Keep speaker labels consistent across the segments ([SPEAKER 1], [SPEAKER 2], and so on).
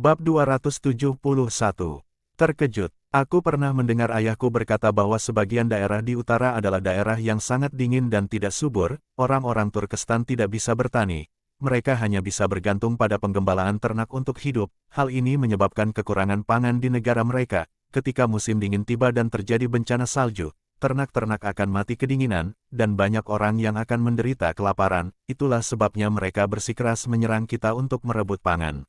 [SPEAKER 1] Bab 271. Terkejut. Aku pernah mendengar ayahku berkata bahwa sebagian daerah di utara adalah daerah yang sangat dingin dan tidak subur. Orang-orang Turkestan tidak bisa bertani. Mereka hanya bisa bergantung pada penggembalaan ternak untuk hidup. Hal ini menyebabkan kekurangan pangan di negara mereka. Ketika musim dingin tiba dan terjadi bencana salju, ternak-ternak akan mati kedinginan, dan banyak orang yang akan menderita kelaparan. Itulah sebabnya mereka bersikeras menyerang kita untuk merebut pangan.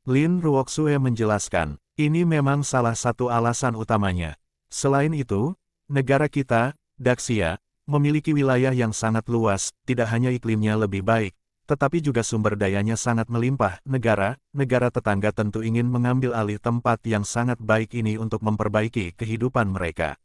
[SPEAKER 1] Lin Ruoxue menjelaskan, ini memang salah satu alasan utamanya. Selain itu, negara kita, Daxia, memiliki wilayah yang sangat luas, tidak hanya iklimnya lebih baik, tetapi juga sumber dayanya sangat melimpah. Negara tetangga tentu ingin mengambil alih tempat yang sangat baik ini untuk memperbaiki kehidupan mereka.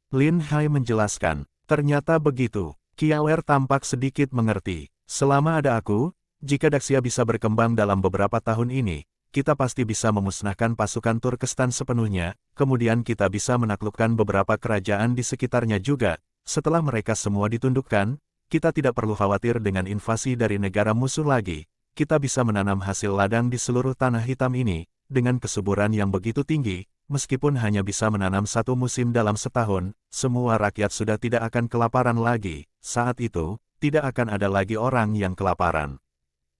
[SPEAKER 1] Lin Hai menjelaskan, ternyata begitu. Kiawer tampak sedikit mengerti. Selama ada aku, jika Daxia bisa berkembang dalam beberapa tahun ini, kita pasti bisa memusnahkan pasukan Turkestan sepenuhnya, kemudian kita bisa menaklukkan beberapa kerajaan di sekitarnya juga. Setelah mereka semua ditundukkan, kita tidak perlu khawatir dengan invasi dari negara musuh lagi. Kita bisa menanam hasil ladang di seluruh tanah hitam ini, dengan kesuburan yang begitu tinggi, meskipun hanya bisa menanam satu musim dalam setahun, semua rakyat sudah tidak akan kelaparan lagi. Saat itu, tidak akan ada lagi orang yang kelaparan.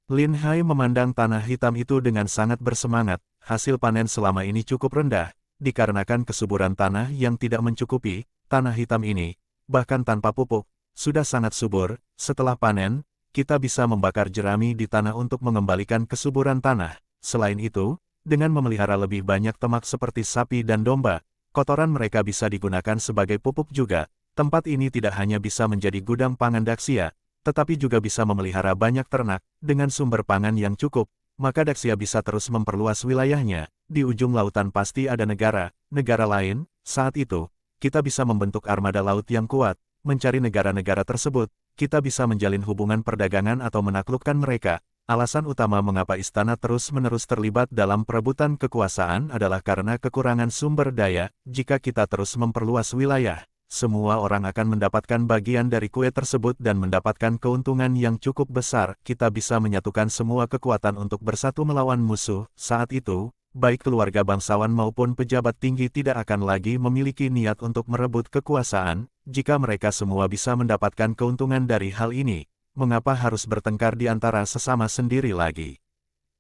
[SPEAKER 1] Lin Hai memandang tanah hitam itu dengan sangat bersemangat. Hasil panen selama ini cukup rendah, dikarenakan kesuburan tanah yang tidak mencukupi. Tanah hitam ini, bahkan tanpa pupuk, sudah sangat subur. Setelah panen, kita bisa membakar jerami di tanah untuk mengembalikan kesuburan tanah. Selain itu, dengan memelihara lebih banyak ternak seperti sapi dan domba, kotoran mereka bisa digunakan sebagai pupuk juga. Tempat ini tidak hanya bisa menjadi gudang pangan Daxia, tetapi juga bisa memelihara banyak ternak. Dengan sumber pangan yang cukup, maka Daxia bisa terus memperluas wilayahnya. Di ujung lautan pasti ada negara lain. Saat itu, kita bisa membentuk armada laut yang kuat, mencari negara-negara tersebut. Kita bisa menjalin hubungan perdagangan atau menaklukkan mereka. Alasan utama mengapa istana terus-menerus terlibat dalam perebutan kekuasaan adalah karena kekurangan sumber daya. Jika kita terus memperluas wilayah, semua orang akan mendapatkan bagian dari kue tersebut dan mendapatkan keuntungan yang cukup besar. Kita bisa menyatukan semua kekuatan untuk bersatu melawan musuh. Saat itu, baik keluarga bangsawan maupun pejabat tinggi tidak akan lagi memiliki niat untuk merebut kekuasaan. Jika mereka semua bisa mendapatkan keuntungan dari hal ini, mengapa harus bertengkar di antara sesama sendiri lagi?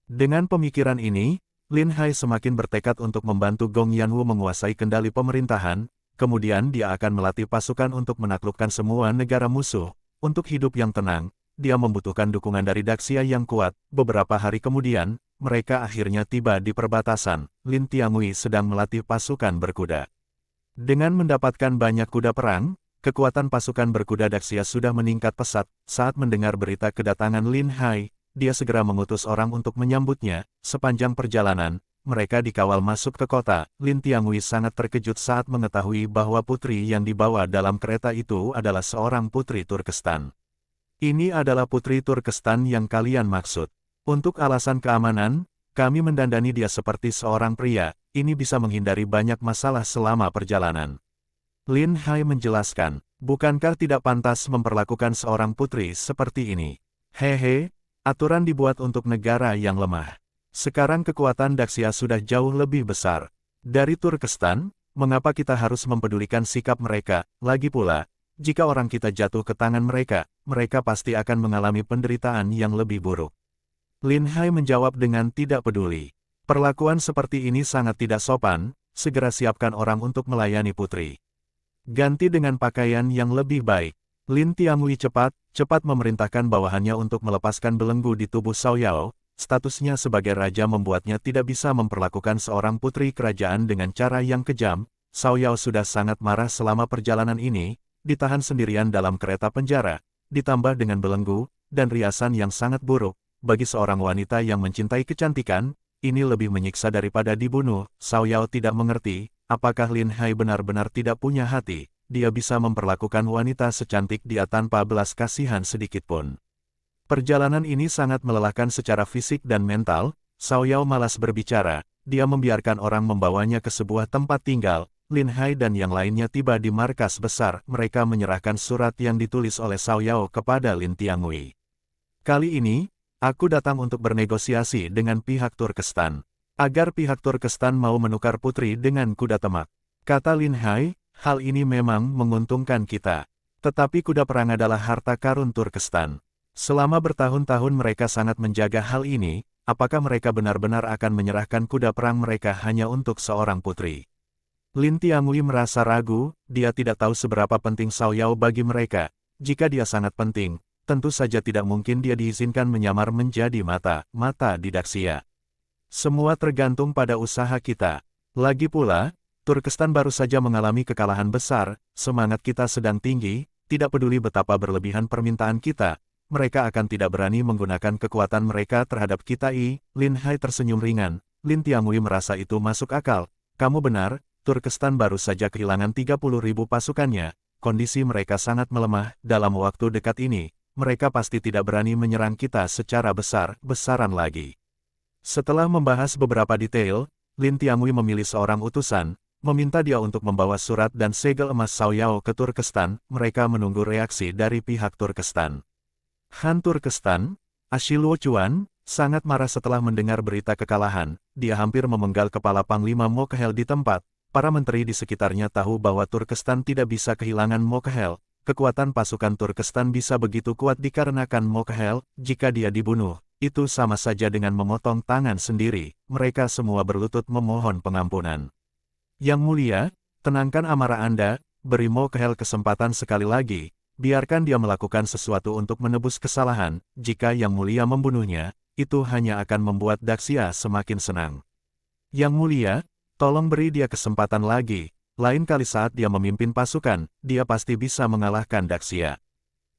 [SPEAKER 1] Dengan pemikiran ini, Lin Hai semakin bertekad untuk membantu Gong Yanwu menguasai kendali pemerintahan. Kemudian dia akan melatih pasukan untuk menaklukkan semua negara musuh. Untuk hidup yang tenang, dia membutuhkan dukungan dari Daxia yang kuat. Beberapa hari kemudian, mereka akhirnya tiba di perbatasan. Lin Tiangui sedang melatih pasukan berkuda. Dengan mendapatkan banyak kuda perang, kekuatan pasukan berkuda Daxia sudah meningkat pesat. Saat mendengar berita kedatangan Lin Hai, dia segera mengutus orang untuk menyambutnya. Sepanjang perjalanan, mereka dikawal masuk ke kota. Lin Tiangui sangat terkejut saat mengetahui bahwa putri yang dibawa dalam kereta itu adalah seorang putri Turkestan. Ini adalah putri Turkestan yang kalian maksud. Untuk alasan keamanan, kami mendandani dia seperti seorang pria. Ini bisa menghindari banyak masalah selama perjalanan. Lin Hai menjelaskan, bukankah tidak pantas memperlakukan seorang putri seperti ini? Hehe, aturan dibuat untuk negara yang lemah. Sekarang kekuatan Daxia sudah jauh lebih besar dari Turkestan. Mengapa kita harus mempedulikan sikap mereka? Lagi pula, jika orang kita jatuh ke tangan mereka, mereka pasti akan mengalami penderitaan yang lebih buruk. Lin Hai menjawab dengan tidak peduli. Perlakuan seperti ini sangat tidak sopan. Segera siapkan orang untuk melayani putri. Ganti dengan pakaian yang lebih baik. Lin Tiangui cepat memerintahkan bawahannya untuk melepaskan belenggu di tubuh Cao Yao. Statusnya sebagai raja membuatnya tidak bisa memperlakukan seorang putri kerajaan dengan cara yang kejam. Cao Yao sudah sangat marah selama perjalanan ini, ditahan sendirian dalam kereta penjara, ditambah dengan belenggu dan riasan yang sangat buruk. Bagi seorang wanita yang mencintai kecantikan, ini lebih menyiksa daripada dibunuh. Cao Yao tidak mengerti, apakah Lin Hai benar-benar tidak punya hati. Dia bisa memperlakukan wanita secantik dia tanpa belas kasihan sedikitpun. Perjalanan ini sangat melelahkan secara fisik dan mental. Cao Yao malas berbicara, dia membiarkan orang membawanya ke sebuah tempat tinggal. Lin Hai dan yang lainnya tiba di markas besar. Mereka menyerahkan surat yang ditulis oleh Cao Yao kepada Lin Tiangui. Kali ini, aku datang untuk bernegosiasi dengan pihak Turkestan. agar pihak Turkestan mau menukar putri dengan kuda temak. Kata Lin Hai, hal ini memang menguntungkan kita. Tetapi kuda perang adalah harta karun Turkestan. Selama bertahun-tahun mereka sangat menjaga hal ini, apakah mereka benar-benar akan menyerahkan kuda perang mereka hanya untuk seorang putri? Lin Tianglui merasa ragu, dia tidak tahu seberapa penting Xiao Yao bagi mereka. Jika dia sangat penting, tentu saja tidak mungkin dia diizinkan menyamar menjadi mata di Daxia. Semua tergantung pada usaha kita. Lagi pula, Turkestan baru saja mengalami kekalahan besar, semangat kita sedang tinggi, tidak peduli betapa berlebihan permintaan kita, mereka akan tidak berani menggunakan kekuatan mereka terhadap kita. Lin Hai tersenyum ringan. Lin Tianglui merasa itu masuk akal. Kamu benar, Turkestan baru saja kehilangan 30.000 pasukannya, kondisi mereka sangat melemah, dalam waktu dekat ini, mereka pasti tidak berani menyerang kita secara besar-besaran lagi. Setelah membahas beberapa detail, Lin Tianglui memilih seorang utusan, meminta dia untuk membawa surat dan segel emas Xiao Yao ke Turkestan, mereka menunggu reaksi dari pihak Turkestan. Han Turkestan, Ashiluo Chuan, sangat marah setelah mendengar berita kekalahan, dia hampir memenggal kepala Panglima Mokhel di tempat, para menteri di sekitarnya tahu bahwa Turkestan tidak bisa kehilangan Mokhel, kekuatan pasukan Turkestan bisa begitu kuat dikarenakan Mokhel, jika dia dibunuh, itu sama saja dengan memotong tangan sendiri, mereka semua berlutut memohon pengampunan. Yang mulia, tenangkan amarah Anda, beri Mokhel kesempatan sekali lagi, biarkan dia melakukan sesuatu untuk menebus kesalahan, jika Yang Mulia membunuhnya, itu hanya akan membuat Daxia semakin senang. Yang Mulia, tolong beri dia kesempatan lagi, lain kali saat dia memimpin pasukan, dia pasti bisa mengalahkan Daxia.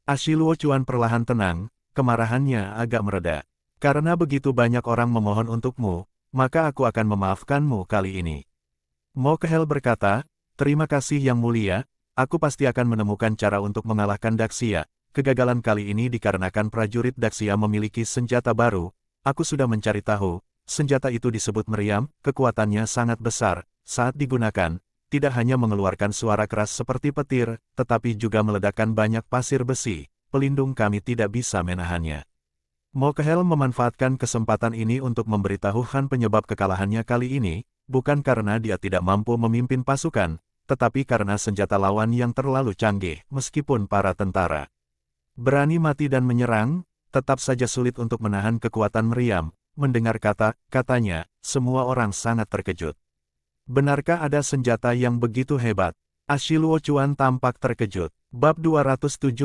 [SPEAKER 1] Ashiluo Chuan perlahan tenang, kemarahannya agak mereda. Karena begitu banyak orang memohon untukmu, maka aku akan memaafkanmu kali ini. Mokhel berkata, terima kasih Yang Mulia, aku pasti akan menemukan cara untuk mengalahkan Daxia. Kegagalan kali ini dikarenakan prajurit Daxia memiliki senjata baru. Aku sudah mencari tahu, senjata itu disebut meriam, kekuatannya sangat besar. Saat digunakan, tidak hanya mengeluarkan suara keras seperti petir, tetapi juga meledakkan banyak pasir besi. Pelindung kami tidak bisa menahannya. Mokhel memanfaatkan kesempatan ini untuk memberitahu Han penyebab kekalahannya kali ini, bukan karena dia tidak mampu memimpin pasukan, tetapi karena senjata lawan yang terlalu canggih, meskipun para tentara berani mati dan menyerang, tetap saja sulit untuk menahan kekuatan meriam. Mendengar katanya, semua orang sangat terkejut. Benarkah ada senjata yang begitu hebat? Ashiluo Chuan tampak terkejut. Bab 272.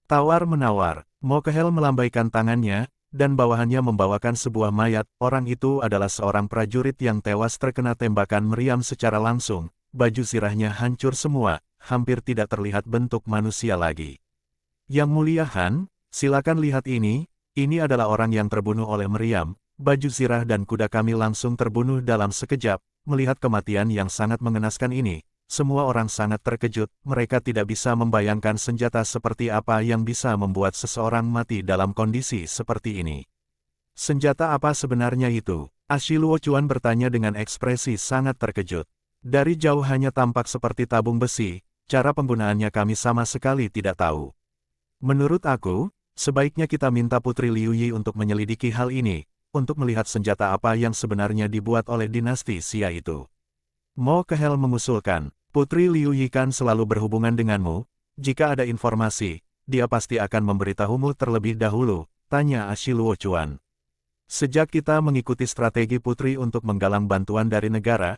[SPEAKER 1] Tawar-menawar. Mokhel melambaikan tangannya, dan bawahannya membawakan sebuah mayat. Orang itu adalah seorang prajurit yang tewas terkena tembakan meriam secara langsung. Baju sirahnya hancur semua, hampir tidak terlihat bentuk manusia lagi. Yang Mulia Han, silakan lihat ini adalah orang yang terbunuh oleh meriam. Baju sirah dan kuda kami langsung terbunuh dalam sekejap. Melihat kematian yang sangat mengenaskan ini, semua orang sangat terkejut, mereka tidak bisa membayangkan senjata seperti apa yang bisa membuat seseorang mati dalam kondisi seperti ini. Senjata apa sebenarnya itu? Ashiluo Chuan bertanya dengan ekspresi sangat terkejut. Dari jauh hanya tampak seperti tabung besi, cara penggunaannya kami sama sekali tidak tahu. Menurut aku, sebaiknya kita minta Putri Liu Yi untuk menyelidiki hal ini, untuk melihat senjata apa yang sebenarnya dibuat oleh dinasti Xia itu. Mokhel mengusulkan, Putri Liu Yi kan selalu berhubungan denganmu, jika ada informasi, dia pasti akan memberitahumu terlebih dahulu, tanya Ashiluo Chuan. Sejak kita mengikuti strategi Putri untuk menggalang bantuan dari negara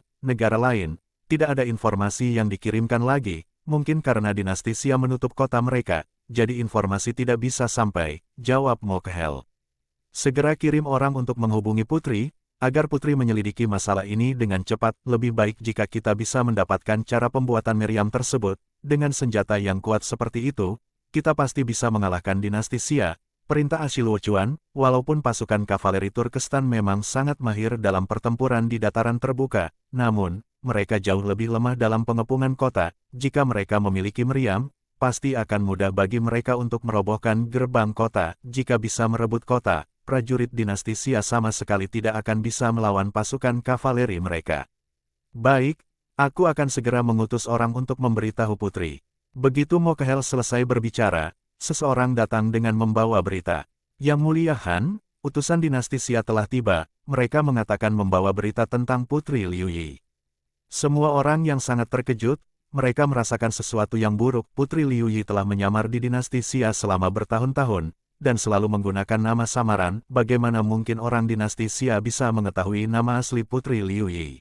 [SPEAKER 1] lain, tidak ada informasi yang dikirimkan lagi, mungkin karena dinasti Xia menutup kota mereka, jadi informasi tidak bisa sampai, jawab Mokhel. Segera kirim orang untuk menghubungi Putri, agar Putri menyelidiki masalah ini dengan cepat. Lebih baik jika kita bisa mendapatkan cara pembuatan meriam tersebut, dengan senjata yang kuat seperti itu, kita pasti bisa mengalahkan dinasti Xia, perintah Ashiluo Chuan. Walaupun pasukan kavaleri Turkestan memang sangat mahir dalam pertempuran di dataran terbuka, namun, mereka jauh lebih lemah dalam pengepungan kota. Jika mereka memiliki meriam, pasti akan mudah bagi mereka untuk merobohkan gerbang kota. Jika bisa merebut kota, prajurit dinasti Xia sama sekali tidak akan bisa melawan pasukan kavaleri mereka. Baik, aku akan segera mengutus orang untuk memberitahu Putri. Begitu Mokhel selesai berbicara, seseorang datang dengan membawa berita. Yang Mulia Han, utusan dinasti Xia telah tiba, mereka mengatakan membawa berita tentang Putri Liu Yi. Semua orang yang sangat terkejut, mereka merasakan sesuatu yang buruk. Putri Liu Yi telah menyamar di dinasti Xia selama bertahun-tahun, dan selalu menggunakan nama samaran. Bagaimana mungkin orang dinasti Xia bisa mengetahui nama asli Putri Liu Yi?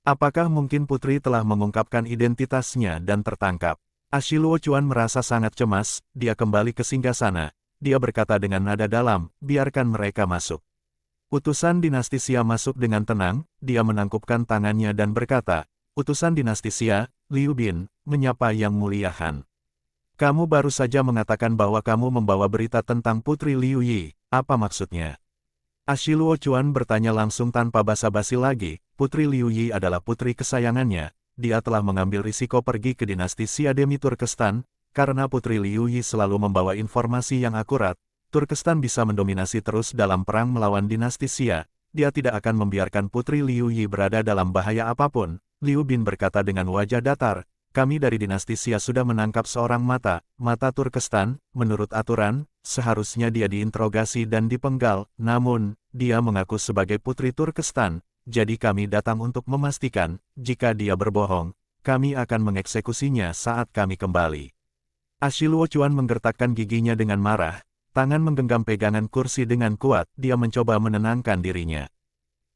[SPEAKER 1] Apakah mungkin putri telah mengungkapkan identitasnya dan tertangkap? Ashiluo Chuan merasa sangat cemas, dia kembali ke singgasana. Dia berkata dengan nada dalam, biarkan mereka masuk. Utusan dinasti Xia masuk dengan tenang, dia menangkupkan tangannya dan berkata, utusan dinasti Xia, Liu Bin, menyapa Yang Mulia Han. Kamu baru saja mengatakan bahwa kamu membawa berita tentang Putri Liu Yi, apa maksudnya? Ashiluo Chuan bertanya langsung tanpa basa-basi lagi, Putri Liu Yi adalah putri kesayangannya, dia telah mengambil risiko pergi ke dinasti Xia demi Turkestan, karena Putri Liu Yi selalu membawa informasi yang akurat. Turkestan bisa mendominasi terus dalam perang melawan dinasti Xia, dia tidak akan membiarkan Putri Liu Yi berada dalam bahaya apapun. Liu Bin berkata dengan wajah datar, kami dari dinasti Xia sudah menangkap seorang mata Turkestan, menurut aturan, seharusnya dia diinterogasi dan dipenggal, namun, dia mengaku sebagai putri Turkestan, jadi kami datang untuk memastikan, jika dia berbohong, kami akan mengeksekusinya saat kami kembali. Ashiluo Chuan menggertakkan giginya dengan marah, tangan menggenggam pegangan kursi dengan kuat, dia mencoba menenangkan dirinya.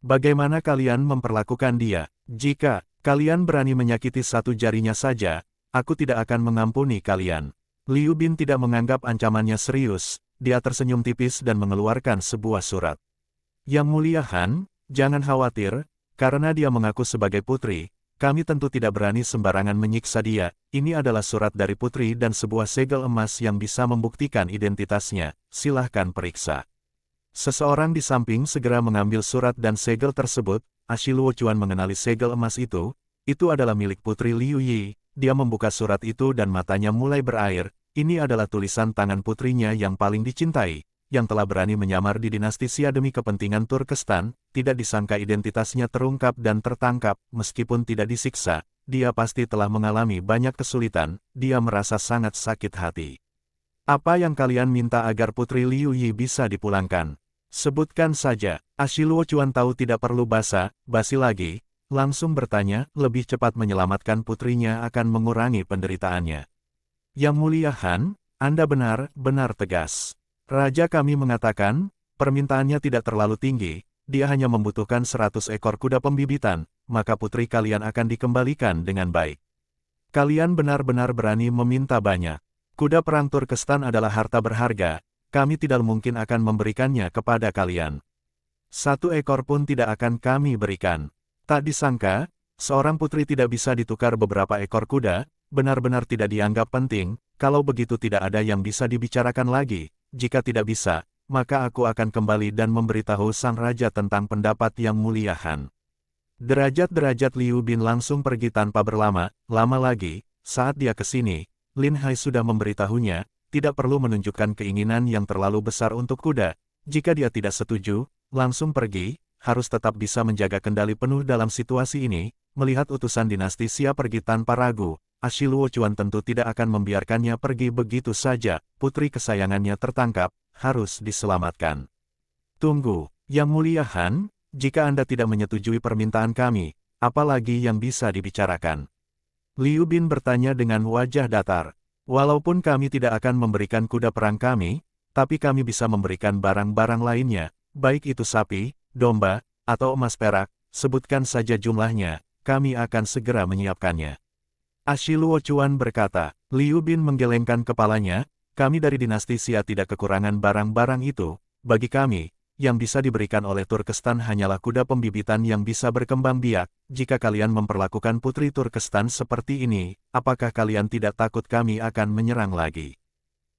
[SPEAKER 1] Bagaimana kalian memperlakukan dia? Jika kalian berani menyakiti satu jarinya saja, aku tidak akan mengampuni kalian. Liu Bin tidak menganggap ancamannya serius, dia tersenyum tipis dan mengeluarkan sebuah surat. Yang Mulia Han, jangan khawatir, karena dia mengaku sebagai putri, kami tentu tidak berani sembarangan menyiksa dia. Ini adalah surat dari putri dan sebuah segel emas yang bisa membuktikan identitasnya, silahkan periksa. Seseorang di samping segera mengambil surat dan segel tersebut. Ashiluo Chuan mengenali segel emas itu adalah milik Putri Liu Yi. Dia membuka surat itu dan matanya mulai berair. Ini adalah tulisan tangan putrinya yang paling dicintai, yang telah berani menyamar di dinasti Xia demi kepentingan Turkestan. Tidak disangka identitasnya terungkap dan tertangkap, meskipun tidak disiksa, dia pasti telah mengalami banyak kesulitan, dia merasa sangat sakit hati. Apa yang kalian minta agar Putri Liu Yi bisa dipulangkan? Sebutkan saja. Ashiluo Chuan tahu tidak perlu basa-basi lagi, langsung bertanya, lebih cepat menyelamatkan putrinya akan mengurangi penderitaannya. Yang Mulia Han, Anda benar-benar tegas. Raja kami mengatakan, permintaannya tidak terlalu tinggi, dia hanya membutuhkan 100 ekor kuda pembibitan, maka putri kalian akan dikembalikan dengan baik. Kalian benar-benar berani meminta banyak. Kuda perang Turkestan adalah harta berharga, kami tidak mungkin akan memberikannya kepada kalian. 1 ekor pun tidak akan kami berikan. Tak disangka, seorang putri tidak bisa ditukar beberapa ekor kuda, benar-benar tidak dianggap penting. Kalau begitu tidak ada yang bisa dibicarakan lagi. Jika tidak bisa, maka aku akan kembali dan memberitahu sang raja tentang pendapat Yang Mulia Han. Derajat-derajat Liu Bin langsung pergi tanpa berlama-lama lagi. Saat dia ke sini, Lin Hai sudah memberitahunya, tidak perlu menunjukkan keinginan yang terlalu besar untuk kuda. Jika dia tidak setuju, langsung pergi, harus tetap bisa menjaga kendali penuh dalam situasi ini. Melihat utusan dinasti Xia pergi tanpa ragu, Ashiluo Chuan tentu tidak akan membiarkannya pergi begitu saja. Putri kesayangannya tertangkap, harus diselamatkan. Tunggu, Yang Mulia Han, jika Anda tidak menyetujui permintaan kami, apalagi yang bisa dibicarakan? Liu Bin bertanya dengan wajah datar. Walaupun kami tidak akan memberikan kuda perang kami, tapi kami bisa memberikan barang-barang lainnya, baik itu sapi, domba, atau emas perak, sebutkan saja jumlahnya, kami akan segera menyiapkannya. Ashiluo Chuan berkata. Liu Bin menggelengkan kepalanya, kami dari dinasti Xia tidak kekurangan barang-barang itu, bagi kami, yang bisa diberikan oleh Turkestan hanyalah kuda pembibitan yang bisa berkembang biak. Jika kalian memperlakukan putri Turkestan seperti ini, apakah kalian tidak takut kami akan menyerang lagi?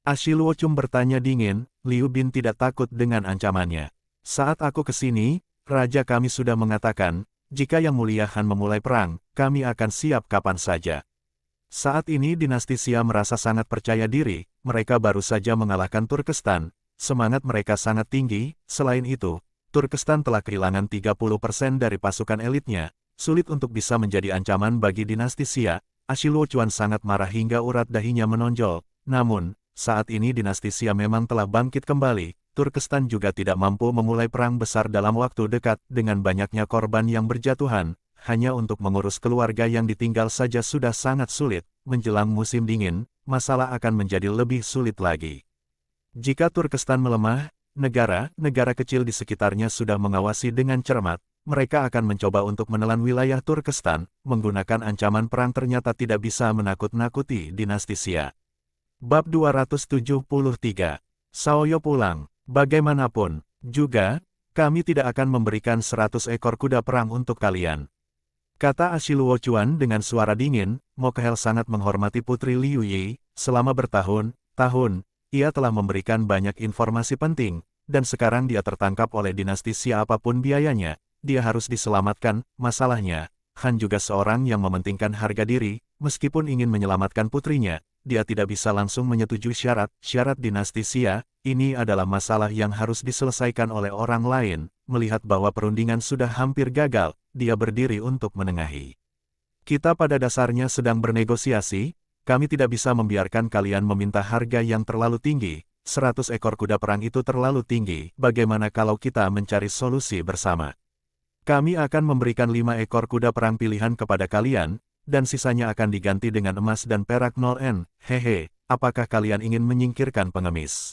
[SPEAKER 1] Ashiluo Chuan bertanya dingin, Liu Bin tidak takut dengan ancamannya. Saat aku ke sini, raja kami sudah mengatakan, jika Yang Mulia Han memulai perang, kami akan siap kapan saja. Saat ini dinasti Xia merasa sangat percaya diri, mereka baru saja mengalahkan Turkestan, semangat mereka sangat tinggi. Selain itu, Turkestan telah kehilangan 30% dari pasukan elitnya, sulit untuk bisa menjadi ancaman bagi dinasti Xia. Ashiluo Chuan sangat marah hingga urat dahinya menonjol, namun, saat ini dinasti Xia memang telah bangkit kembali, Turkestan juga tidak mampu memulai perang besar dalam waktu dekat dengan banyaknya korban yang berjatuhan, hanya untuk mengurus keluarga yang ditinggal saja sudah sangat sulit. Menjelang musim dingin, masalah akan menjadi lebih sulit lagi. Jika Turkestan melemah, negara-negara kecil di sekitarnya sudah mengawasi dengan cermat. Mereka akan mencoba untuk menelan wilayah Turkestan, menggunakan ancaman perang ternyata tidak bisa menakut-nakuti dinasti Xia. Bab 273. Shaoyo pulang. Bagaimanapun juga, kami tidak akan memberikan 100 ekor kuda perang untuk kalian. Kata Ashiluo Chuan dengan suara dingin. Mokhel sangat menghormati Putri Liu Yi. Selama bertahun-tahun, ia telah memberikan banyak informasi penting, dan sekarang dia tertangkap oleh dinasti Xia apapun biayanya, dia harus diselamatkan. Masalahnya, Han juga seorang yang mementingkan harga diri, meskipun ingin menyelamatkan putrinya, dia tidak bisa langsung menyetujui syarat dinasti Xia. Ini adalah masalah yang harus diselesaikan oleh orang lain. Melihat bahwa perundingan sudah hampir gagal, dia berdiri untuk menengahi. Kita pada dasarnya sedang bernegosiasi, kami tidak bisa membiarkan kalian meminta harga yang terlalu tinggi. 100 ekor kuda perang itu terlalu tinggi. Bagaimana kalau kita mencari solusi bersama? Kami akan memberikan 5 ekor kuda perang pilihan kepada kalian, dan sisanya akan diganti dengan emas dan perak 0N. Hehe, apakah kalian ingin menyingkirkan pengemis?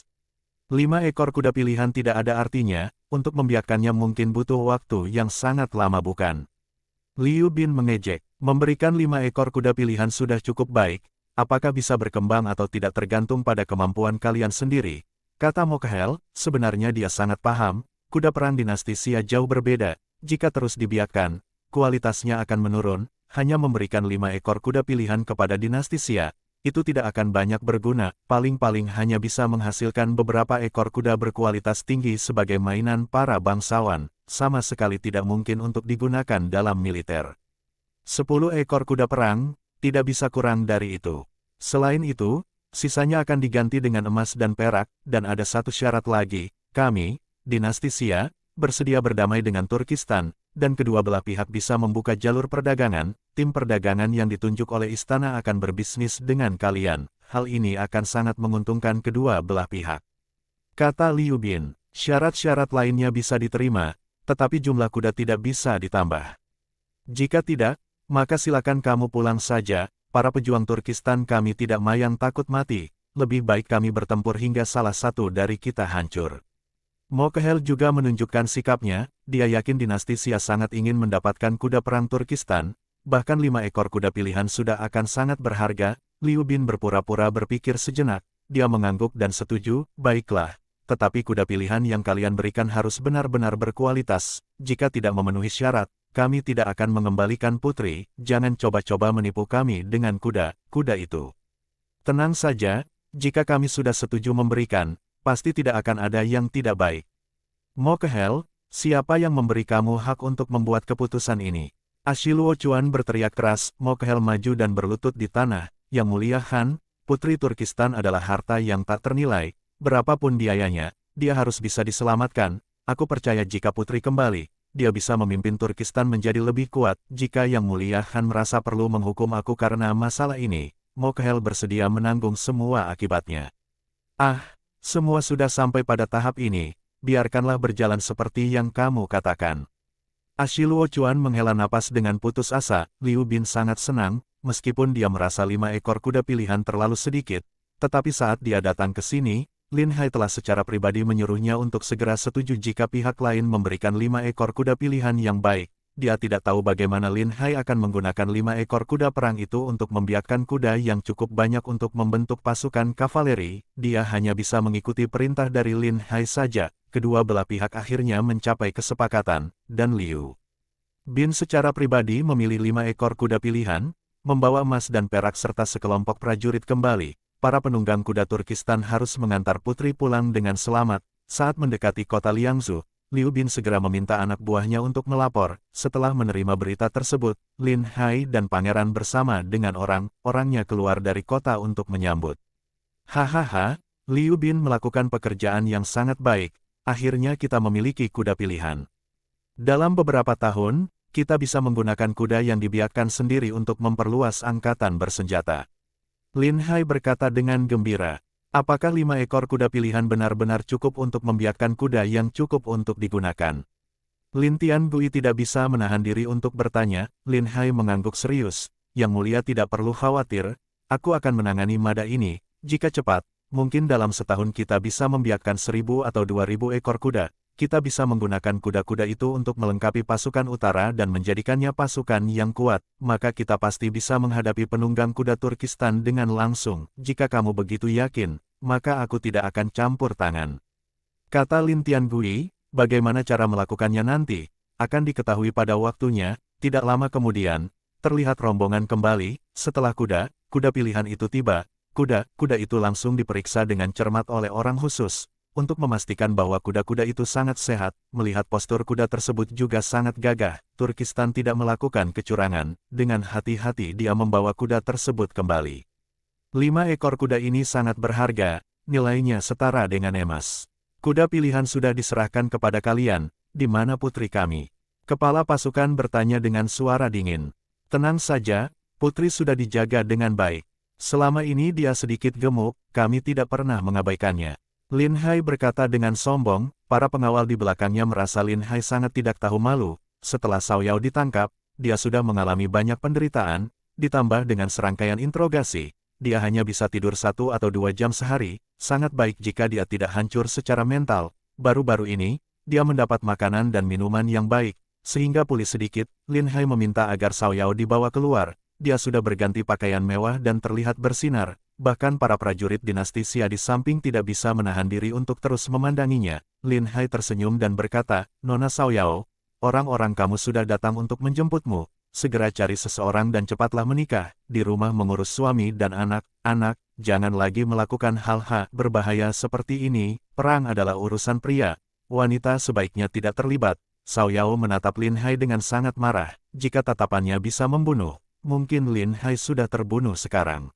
[SPEAKER 1] 5 ekor kuda pilihan tidak ada artinya, untuk membiarkannya mungkin butuh waktu yang sangat lama bukan? Liu Bin mengejek, memberikan 5 ekor kuda pilihan sudah cukup baik, apakah bisa berkembang atau tidak tergantung pada kemampuan kalian sendiri. Kata Mokhel, sebenarnya dia sangat paham, kuda perang dinasti Xia jauh berbeda, jika terus dibiarkan, kualitasnya akan menurun. Hanya memberikan 5 ekor kuda pilihan kepada dinasti Xia, itu tidak akan banyak berguna, paling-paling hanya bisa menghasilkan beberapa ekor kuda berkualitas tinggi sebagai mainan para bangsawan, sama sekali tidak mungkin untuk digunakan dalam militer. 10 ekor kuda perang, tidak bisa kurang dari itu. Selain itu, sisanya akan diganti dengan emas dan perak, dan ada satu syarat lagi, kami, dinasti Xia, bersedia berdamai dengan Turkistan, dan kedua belah pihak bisa membuka jalur perdagangan. Tim perdagangan yang ditunjuk oleh istana akan berbisnis dengan kalian. Hal ini akan sangat menguntungkan kedua belah pihak. Kata Liu Bin, syarat-syarat lainnya bisa diterima, tetapi jumlah kuda tidak bisa ditambah. Jika tidak, maka silakan kamu pulang saja. Para pejuang Turkistan kami tidak mayang takut mati, lebih baik kami bertempur hingga salah satu dari kita hancur. Mokhel juga menunjukkan sikapnya, dia yakin dinasti Xia sangat ingin mendapatkan kuda perang Turkistan, bahkan 5 ekor kuda pilihan sudah akan sangat berharga. Liu Bin berpura-pura berpikir sejenak, dia mengangguk dan setuju, baiklah, tetapi kuda pilihan yang kalian berikan harus benar-benar berkualitas, jika tidak memenuhi syarat, kami tidak akan mengembalikan putri, jangan coba-coba menipu kami dengan kuda itu. Tenang saja, jika kami sudah setuju memberikan, pasti tidak akan ada yang tidak baik. Mokhel, siapa yang memberi kamu hak untuk membuat keputusan ini? Ashiluo Chuan berteriak keras. Mokhel maju dan berlutut di tanah. Yang mulia Han, putri Turkistan adalah harta yang tak ternilai, berapapun biayanya, dia harus bisa diselamatkan. Aku percaya jika putri kembali, dia bisa memimpin Turkistan menjadi lebih kuat. Jika Yang Mulia Han merasa perlu menghukum aku karena masalah ini, Mokhel bersedia menanggung semua akibatnya. Semua sudah sampai pada tahap ini, biarkanlah berjalan seperti yang kamu katakan. Ashiluo Chuan menghela napas dengan putus asa. Liu Bin sangat senang, meskipun dia merasa 5 ekor kuda pilihan terlalu sedikit, tetapi saat dia datang ke sini, Lin Hai telah secara pribadi menyuruhnya untuk segera setuju jika pihak lain memberikan 5 ekor kuda pilihan yang baik. Dia tidak tahu bagaimana Lin Hai akan menggunakan 5 ekor kuda perang itu untuk membiakkan kuda yang cukup banyak untuk membentuk pasukan kavaleri. Dia hanya bisa mengikuti perintah dari Lin Hai saja. Kedua belah pihak akhirnya mencapai kesepakatan, dan Liu Bin secara pribadi memilih 5 ekor kuda pilihan, membawa emas dan perak serta sekelompok prajurit kembali. Para penunggang kuda Turkistan harus mengantar putri pulang dengan selamat. Saat mendekati kota Liangzhou, Liu Bin segera meminta anak buahnya untuk melapor. Setelah menerima berita tersebut, Lin Hai dan pangeran bersama dengan orang-orangnya keluar dari kota untuk menyambut. Hahaha, Liu Bin melakukan pekerjaan yang sangat baik. Akhirnya kita memiliki kuda pilihan. Dalam beberapa tahun, kita bisa menggunakan kuda yang dibiarkan sendiri untuk memperluas angkatan bersenjata. Lin Hai berkata dengan gembira. Apakah 5 ekor kuda pilihan benar-benar cukup untuk membiakkan kuda yang cukup untuk digunakan? Lin Tiangui tidak bisa menahan diri untuk bertanya. Lin Hai mengangguk serius. Yang mulia tidak perlu khawatir, aku akan menangani mada ini. Jika cepat, mungkin dalam setahun kita bisa membiakkan 1.000 atau 2.000 ekor kuda. Kita bisa menggunakan kuda-kuda itu untuk melengkapi pasukan utara dan menjadikannya pasukan yang kuat. Maka kita pasti bisa menghadapi penunggang kuda Turkistan dengan langsung. Jika kamu begitu yakin, maka aku tidak akan campur tangan. Kata Lin Tiangui. Bagaimana cara melakukannya nanti, akan diketahui pada waktunya. Tidak lama kemudian, terlihat rombongan kembali. Setelah kuda pilihan itu tiba, kuda itu langsung diperiksa dengan cermat oleh orang khusus, untuk memastikan bahwa kuda-kuda itu sangat sehat. Melihat postur kuda tersebut juga sangat gagah, Turkistan tidak melakukan kecurangan. Dengan hati-hati dia membawa kuda tersebut kembali. 5 ekor kuda ini sangat berharga, nilainya setara dengan emas. Kuda pilihan sudah diserahkan kepada kalian, di mana putri kami? Kepala pasukan bertanya dengan suara dingin. Tenang saja, putri sudah dijaga dengan baik. Selama ini dia sedikit gemuk, kami tidak pernah mengabaikannya. Lin Hai berkata dengan sombong. Para pengawal di belakangnya merasa Lin Hai sangat tidak tahu malu. Setelah Xiao Yao ditangkap, dia sudah mengalami banyak penderitaan, ditambah dengan serangkaian interogasi. Dia hanya bisa tidur 1 atau 2 jam sehari, sangat baik jika dia tidak hancur secara mental. Baru-baru ini, dia mendapat makanan dan minuman yang baik, sehingga pulih sedikit. Lin Hai meminta agar Xiao Yao dibawa keluar. Dia sudah berganti pakaian mewah dan terlihat bersinar, bahkan para prajurit dinasti Xia di samping tidak bisa menahan diri untuk terus memandanginya. Lin Hai tersenyum dan berkata, Nona Xiao Yao, orang-orang kamu sudah datang untuk menjemputmu. Segera cari seseorang dan cepatlah menikah. Di rumah mengurus suami dan anak-anak, jangan lagi melakukan hal-hal berbahaya seperti ini. Perang adalah urusan pria. Wanita sebaiknya tidak terlibat. Xiao Yao menatap Lin Hai dengan sangat marah. Jika tatapannya bisa membunuh, mungkin Lin Hai sudah terbunuh sekarang.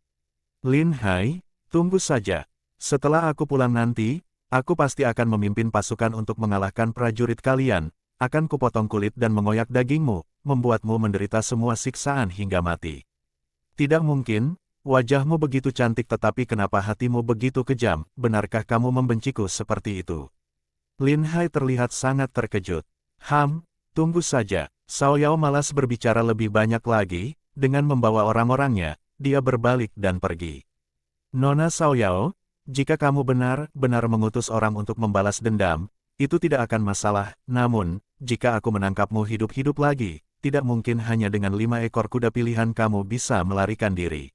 [SPEAKER 1] Lin Hai, tunggu saja. Setelah aku pulang nanti, aku pasti akan memimpin pasukan untuk mengalahkan prajurit kalian. Akan kupotong kulit dan mengoyak dagingmu, membuatmu menderita semua siksaan hingga mati. Tidak mungkin, wajahmu begitu cantik tetapi kenapa hatimu begitu kejam? Benarkah kamu membenciku seperti itu? Lin Hai terlihat sangat terkejut. Tunggu saja. Xiao Yao malas berbicara lebih banyak lagi. Dengan membawa orang-orangnya, dia berbalik dan pergi. Nona Xiao Yao, jika kamu benar-benar mengutus orang untuk membalas dendam, itu tidak akan masalah. Namun, jika aku menangkapmu hidup-hidup lagi, tidak mungkin hanya dengan 5 ekor kuda pilihan kamu bisa melarikan diri.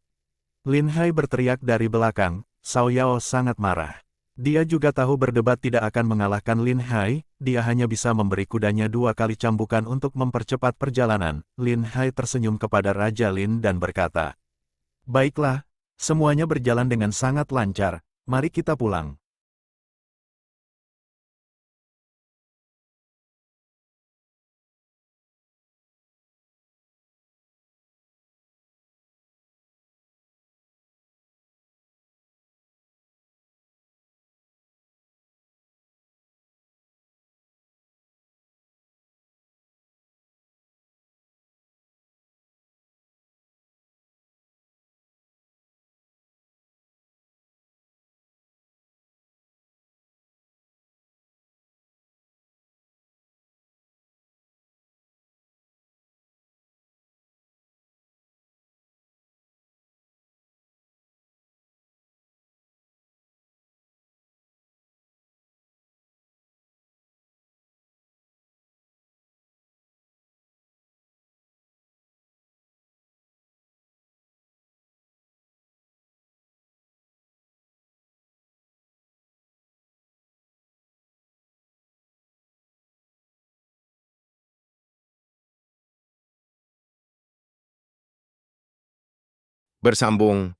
[SPEAKER 1] Lin Hai berteriak dari belakang. Xiao Yao sangat marah. Dia juga tahu berdebat tidak akan mengalahkan Lin Hai. Dia hanya bisa memberi kudanya 2 kali cambukan untuk mempercepat perjalanan. Lin Hai tersenyum kepada Raja Lin dan berkata, baiklah, semuanya berjalan dengan sangat lancar. Mari kita pulang.
[SPEAKER 2] Bersambung